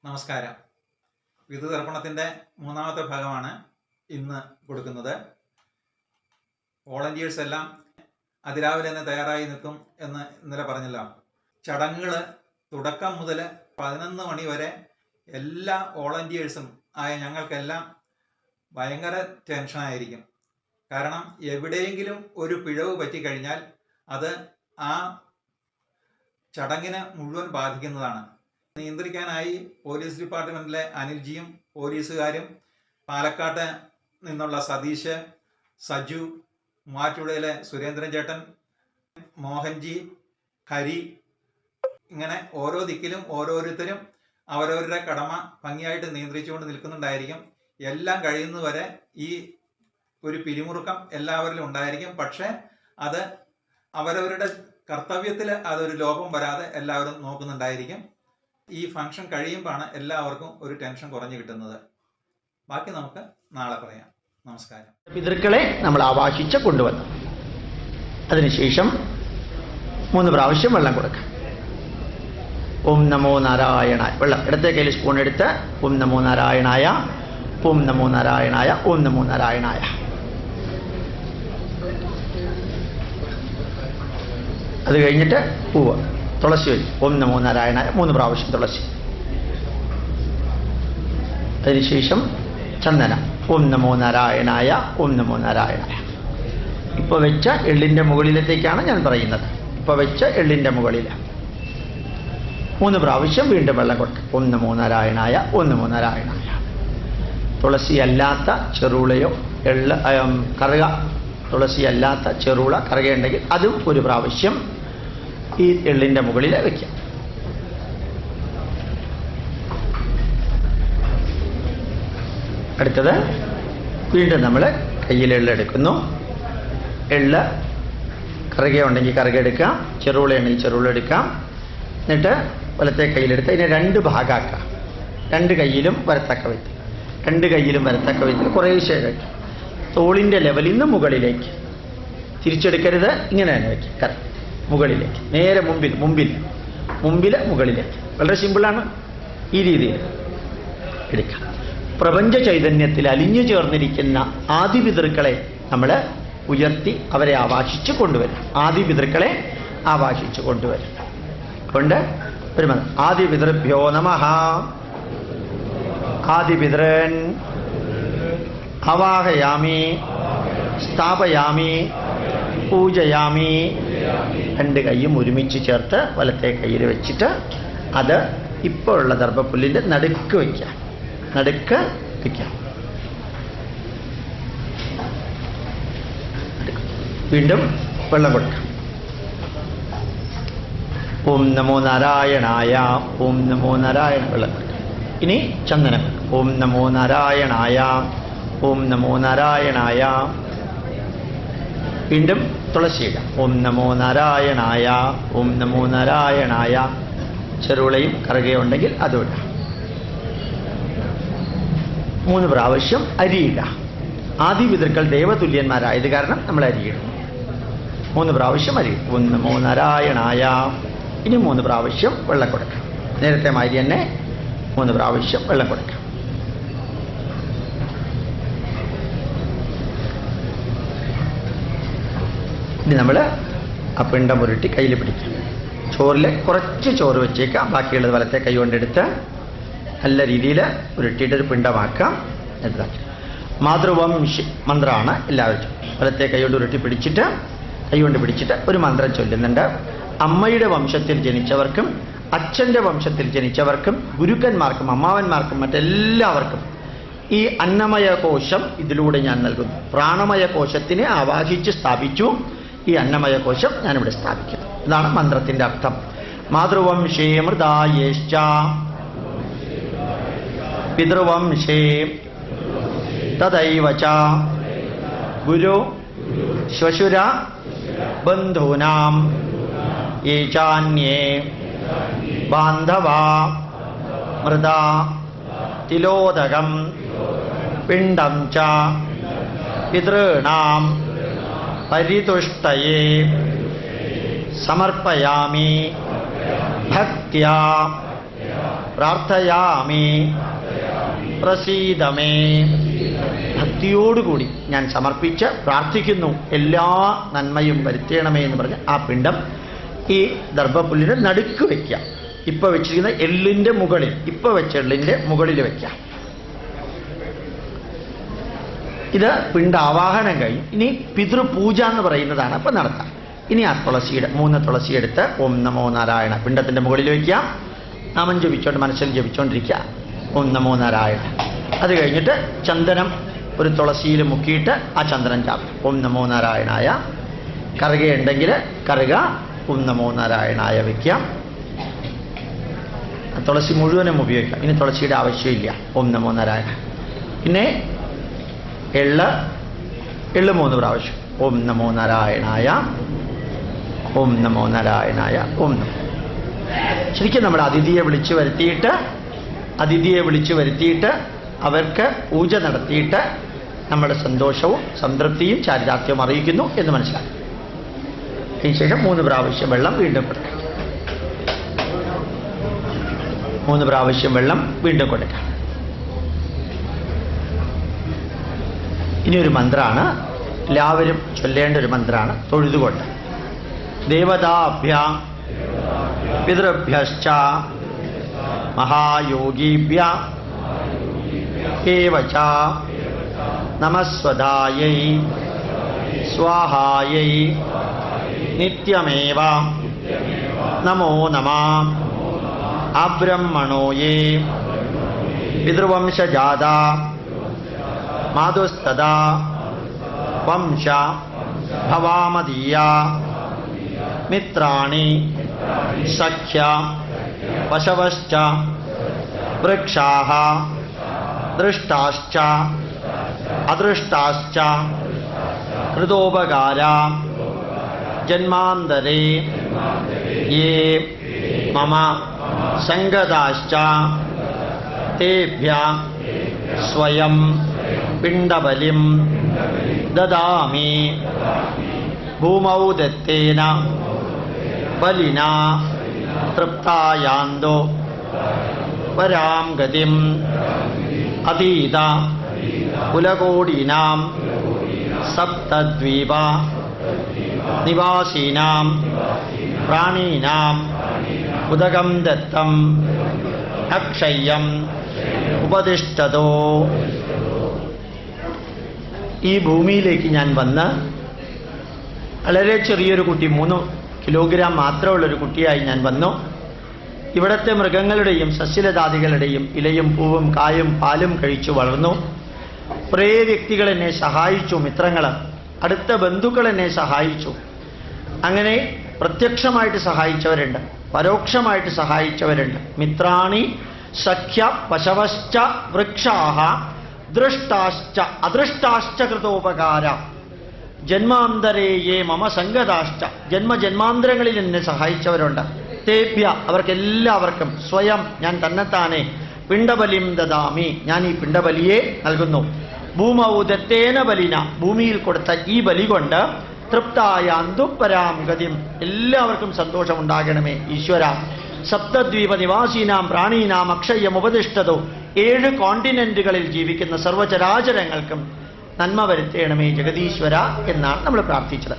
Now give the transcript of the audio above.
നമസ്കാരം. വിധുതർപ്പണത്തിൻ്റെ മൂന്നാമത്തെ ഭാഗമാണ് ഇന്ന് കൊടുക്കുന്നത്. വോളണ്ടിയേഴ്സ് എല്ലാം അതിരാവിലെ തന്നെ തയ്യാറായി നിൽക്കും എന്ന് ഇന്നലെ പറഞ്ഞല്ലോ. ചടങ്ങുകൾ തുടക്കം മുതൽ 11 മണി വരെ എല്ലാ വോളണ്ടിയേഴ്സും ആയ ഞങ്ങൾക്കെല്ലാം ഭയങ്കര ടെൻഷനായിരിക്കും. കാരണം എവിടെയെങ്കിലും ഒരു പിഴവ് പറ്റിക്കഴിഞ്ഞാൽ അത് ആ ചടങ്ങിനെ മുഴുവൻ ബാധിക്കുന്നതാണ്. നിയന്ത്രിക്കാനായി പോലീസ് ഡിപ്പാർട്ട്മെൻറ്റിലെ അനിൽജിയും പോലീസുകാരും, പാലക്കാട്ട് നിന്നുള്ള സതീഷ്, സജു, മൂവാറ്റുപുഴയിലെ സുരേന്ദ്രൻ ചേട്ടൻ, മോഹൻജി, ഹരി, ഇങ്ങനെ ഓരോ ദിക്കിലും ഓരോരുത്തരും അവരവരുടെ കടമ ഭംഗിയായിട്ട് നിയന്ത്രിച്ചുകൊണ്ട് നിൽക്കുന്നുണ്ടായിരിക്കും. എല്ലാം കഴിയുന്നവരെ ഈ ഒരു പിരിമുറുക്കം എല്ലാവരിലും ഉണ്ടായിരിക്കും. പക്ഷേ അത് അവരവരുടെ കർത്തവ്യത്തിൽ അതൊരു ലോപം വരാതെ എല്ലാവരും നോക്കുന്നുണ്ടായിരിക്കും. ഈ ഫംഗ്ഷൻ കഴിയുമ്പോഴാണ് എല്ലാവർക്കും ഒരു ടെൻഷൻ കുറഞ്ഞു കിട്ടുന്നത്. ബാക്കി നമുക്ക് നാളെ പറയാം. നമസ്കാരം. പിതൃക്കളെ നമ്മൾ ആവാഹിച്ച് കൊണ്ടുവന്നു. അതിനുശേഷം 3 പ്രാവശ്യം വെള്ളം കൊടുക്കാം. ഓം നമോ നാരായണായ. വെള്ളം ഇടത്തെ കയ്യിൽ സ്പൂൺ എടുത്ത് ഓം നമോ നാരായണായ, ഓം നമോ നാരായണായ, ഓം നമോ നാരായണായ. അത് കഴിഞ്ഞിട്ട് പൂവ്, തുളസി വഴി ഓം നമോ നാരായണായ 3 പ്രാവശ്യം തുളസി. അതിനുശേഷം ചന്ദനം ഓം നമോ നാരായണായ, ഓം നമോ നാരായണായ. ഇപ്പോൾ വെച്ച എള്ളിൻ്റെ മുകളിലത്തേക്കാണ് ഞാൻ പറയുന്നത്. ഇപ്പോൾ വെച്ച എള്ളിൻ്റെ മുകളിൽ 3 പ്രാവശ്യം വീണ്ടും വെള്ളം കൊടുക്കുക. ഓം നമോ നാരായണായ, ഓം നമോ നാരായണായ. തുളസി അല്ലാത്ത ചെറുളയോ എള്ള് കറുക, തുളസി അല്ലാത്ത ചെറുള കറുകയുണ്ടെങ്കിൽ അതും 1 പ്രാവശ്യം ഈ എള്ളിൻ്റെ മുകളിൽ വയ്ക്കാം. അടുത്തത് വീണ്ടും നമ്മൾ കയ്യിൽ എള്ളെടുക്കുന്നു. എള്ള് കറുകയുണ്ടെങ്കിൽ കറുക എടുക്കാം, ചെറുളയുണ്ടെങ്കിൽ ചെറുള എടുക്കാം. എന്നിട്ട് വലത്തെ കയ്യിലെടുത്ത് ഇതിനെ 2 ഭാഗമാക്കാം. 2 കയ്യിലും വരത്തക്ക വിധത്തിൽ, 2 കയ്യിലും വരത്തക്ക വിധത്തിൽ കുറേശ്ശേ വയ്ക്കാം. തോളിൻ്റെ ലെവലിൽ നിന്ന് മുകളിലേക്ക് തിരിച്ചെടുക്കരുത്, ഇങ്ങനെ തന്നെ വയ്ക്കാം. കറക്റ്റ് മുകളിലേക്ക്, നേരെ മുമ്പിൽ മുകളിലേക്ക്. വളരെ സിമ്പിളാണ്. ഈ രീതിയിൽ എടുക്കാം. പ്രപഞ്ച ചൈതന്യത്തിൽ അലിഞ്ഞു ചേർന്നിരിക്കുന്ന ആദിപിതൃക്കളെ നമ്മൾ ഉയർത്തി അവരെ ആവാഹിച്ച് കൊണ്ടുവരും. ആദിപിതൃക്കളെ ആവാഹിച്ച് കൊണ്ടുവരും. അതുകൊണ്ട് ഒരു ആദിപിതൃഭ്യോ നമഃ. ആദിപിതൃൻ അവാഹയാമി, സ്ഥാപയാമി, പൂജയാമി. 2 കൈയും ഒരുമിച്ച് ചേർത്ത് വലത്തെ കയ്യിൽ വെച്ചിട്ട് അത് ഇപ്പോൾ ഉള്ള ദർഭപ്പുല്ലിൻ്റെ നടുക്ക് വയ്ക്കാം. വീണ്ടും വെള്ളം കൊടുക്കാം. ഓം നമോ നാരായണായ, ഓം നമോ നാരായണ. വെള്ളം കൊടുക്കാം. ഇനി ചന്ദനം. ഓം നമോ നാരായണായ, ഓം നമോ നാരായണായ. വീണ്ടും തുളസിയിടാം. ഓം നമോ നാരായണായ, ഓം നമോ നാരായണായ. ചെറുളയും കറുകയുണ്ടെങ്കിൽ അതും ഇടാം. 3 പ്രാവശ്യം അരിയിടാം. ആദിപിതൃക്കൾ ദേവതുല്യന്മാരായത് കാരണം നമ്മൾ അരിയിടുന്നു. 3 പ്രാവശ്യം അരിയിടും. ഓം നമോ നാരായണായ. ഇനി 3 പ്രാവശ്യം വെള്ളം കൊടുക്കാം. നേരത്തെ മാതിരി തന്നെ 3 പ്രാവശ്യം വെള്ളം കൊടുക്കാം. ഇനി നമ്മൾ ആ പിണ്ടം ഉരുട്ടി കയ്യിൽ പിടിക്കാം. ചോറിൽ കുറച്ച് ചോറ് വെച്ചേക്കാം. ബാക്കിയുള്ളത് വലത്തെ കൈ കൊണ്ടെടുത്ത് നല്ല രീതിയിൽ ഉരുട്ടിയിട്ടൊരു പിണ്ടമാക്കാം. ഇതാക്കി മാതൃവംശി മന്ത്രമാണ് എല്ലാവരും. വലത്തെ കൈ കൊണ്ട് ഉരുട്ടി പിടിച്ചിട്ട് ഒരു മന്ത്രം ചൊല്ലുന്നുണ്ട്. അമ്മയുടെ വംശത്തിൽ ജനിച്ചവർക്കും അച്ഛൻ്റെ വംശത്തിൽ ജനിച്ചവർക്കും ഗുരുക്കന്മാർക്കും അമ്മാവന്മാർക്കും മറ്റെല്ലാവർക്കും ഈ അന്നമയ കോശം ഇതിലൂടെ ഞാൻ നൽകുന്നു. പ്രാണമയ കോശത്തിനെ ആവാഹിച്ച് സ്ഥാപിച്ചു. ഈ അന്നമയ കോശം ഞാനിവിടെ സ്ഥാപിക്കുന്നു. ഇതാണ് മന്ത്രത്തിൻ്റെ അർത്ഥം. മാതൃവംശേ മൃതായേശ്ച പിതൃവംശേ തദൈവ ച ഗുരു ശ്വശുര ബന്ധൂനാം യേ ചാന്യേ ബാന്ധവാ മൃതാ തിലോദകം പിണ്ഡം ച പിതॄണാം പരിതുഷ്ടയേ സമർപ്പയാമി ഭക്ത്യാ പ്രാർത്ഥയാമി പ്രസീദമേ. ഭക്തിയോടുകൂടി ഞാൻ സമർപ്പിച്ച് പ്രാർത്ഥിക്കുന്നു, എല്ലാ നന്മയും വരുത്തേണമേ എന്ന് പറഞ്ഞ് ആ പിണ്ടം ഈ ദർഭപ്പുല്ലിൻ്റെ നടുക്ക് വയ്ക്കാം. ഇപ്പൊ വെച്ചിരിക്കുന്ന എള്ളിൻ്റെ മുകളിൽ, ഇപ്പൊ വെച്ച എള്ളിൻ്റെ മുകളിൽ വയ്ക്കാം. ഇത് പിണ്ട ആവാഹനം കഴിഞ്ഞു. ഇനി പിതൃപൂജ എന്ന് പറയുന്നതാണ് അപ്പം നടത്താം. ഇനി ആ തുളസിയുടെ 3 തുളസി എടുത്ത് ഓം നമോ നാരായണ പിണ്ടത്തിൻ്റെ മുകളിൽ വയ്ക്കാം. നാമം ജപിച്ചോണ്ട് മനസ്സിൽ ജപിച്ചോണ്ടിരിക്കുക, ഓം നമോ നാരായണ. അത് കഴിഞ്ഞിട്ട് ചന്ദനം ഒരു തുളസിയിൽ മുക്കിയിട്ട് ആ ചന്ദനം ചാർത്തും, ഓം നമോ നാരായണായ. കറുകയുണ്ടെങ്കിൽ കറുക ഓം നമോ നാരായണായ വയ്ക്കാം. തുളസി മുഴുവനും ഉപയോഗിക്കാം. ഇനി തുളസിയുടെ ആവശ്യമില്ല, ഓം നമോ നാരായണ. പിന്നെ എള്ള് 3 പ്രാവശ്യം, ഓം നമോ നാരായണായ, ഓം നമോ നാരായണായ, ഓം നമോ. ശരിക്കും നമ്മൾ അതിഥിയെ വിളിച്ചു വരുത്തിയിട്ട് അവർക്ക് പൂജ നടത്തിയിട്ട് നമ്മുടെ സന്തോഷവും സംതൃപ്തിയും ചാരിതാർത്ഥ്യവും അറിയിക്കുന്നു എന്ന് മനസ്സിലാക്കി. അതിനുശേഷം 3 പ്രാവശ്യം വെള്ളം വീണ്ടും കൊടുക്കാം. 3 പ്രാവശ്യം വെള്ളം വീണ്ടും കൊടുക്കാം. ഇനി ഒരു മന്ത്രമാണ്, എല്ലാവരും ചൊല്ലേണ്ട ഒരു മന്ത്രമാണ്, തൊഴുതുകൊണ്ട്. ദേവതാഭ്യാം പിതൃഭ്യശ്ച മഹായോഗിഭ്യ ഏവച നമസ്വധായൈ സ്വാഹായൈ നിത്യമേവ നമോ നമഃ. അബ്രഹ്മണോയേ പിതൃവംശജാത മാതുസ്തദാ വംശ ഭവാമദീയ മിത്രാണി സഖ്യ പശവശ്ച വൃക്ഷാഃ ദൃഷ്ടാശ്ച അദൃഷ്ടാശ്ച കൃതോപകാര ജന്മാന്തരേ യേ മമ സംഗതാശ്ച തേഭ്യഃ സ്വയം പിണ്ടബലിം ദദാമി. ഭൂമൗ ദത്തേന ബലിനാ തൃപ്തായാന്തോ പരാം ഗതിം അധീത കുലകോടീനാം സപ്തദ്വീപ നിവാസീനാം പ്രാണീനാം ഉദകം ദത്തം അക്ഷയ്യം ഉപദിഷ്ടതോ. ഈ ഭൂമിയിലേക്ക് ഞാൻ വന്ന് വളരെ ചെറിയൊരു കുട്ടി, 3 കിലോഗ്രാം മാത്രമുള്ളൊരു കുട്ടിയായി ഞാൻ വന്നു. ഇവിടുത്തെ മൃഗങ്ങളുടെയും സസ്യലതാദികളുടെയും ഇലയും പൂവും കായും പാലും കഴിച്ചു വളർന്നു. കുറേ വ്യക്തികൾ എന്നെ സഹായിച്ചു, മിത്രങ്ങൾ, അടുത്ത ബന്ധുക്കൾ എന്നെ സഹായിച്ചു. അങ്ങനെ പ്രത്യക്ഷമായിട്ട് സഹായിച്ചവരുണ്ട്, പരോക്ഷമായിട്ട് സഹായിച്ചവരുണ്ട്. മിത്രാണി സഖ്യ പശവശ്ച വൃക്ഷാഃ ദൃഷ്ടാശ്ച അദൃഷ്ടാശ്ച കൃതോപകാര ജന്മാന്തരേയേ മമ സംഗതാശ്ച. ജന്മജന്മാന്തരങ്ങളിൽ എന്നെ സഹായിച്ചവരുണ്ട്. തേഭ്യ അവർക്കെല്ലാവർക്കും സ്വയം ഞാൻ തന്നെത്താനെ പിണ്ടബലിം ദദാമി, ഞാൻ ഈ പിണ്ടബലിയെ നൽകുന്നു. ഭൂമൗ ദത്തേന ബലിന, ഭൂമിയിൽ കൊടുത്ത ഈ ബലി കൊണ്ട് തൃപ്തായ അന്തുപരാം ഗതിം, എല്ലാവർക്കും സന്തോഷമുണ്ടാകണമേ ഈശ്വര. സപ്തദ്വീപ നിവാസീനാം പ്രാണീനാം അക്ഷയം ഉപദിഷ്ടതോ, 7 കോണ്ടിനെന്റുകളിൽ ജീവിക്കുന്ന സർവചരാചരങ്ങൾക്കും നന്മ വരുത്തേണമേ ജഗദീശ്വര എന്നാണ് നമ്മൾ പ്രാർത്ഥിച്ചത്.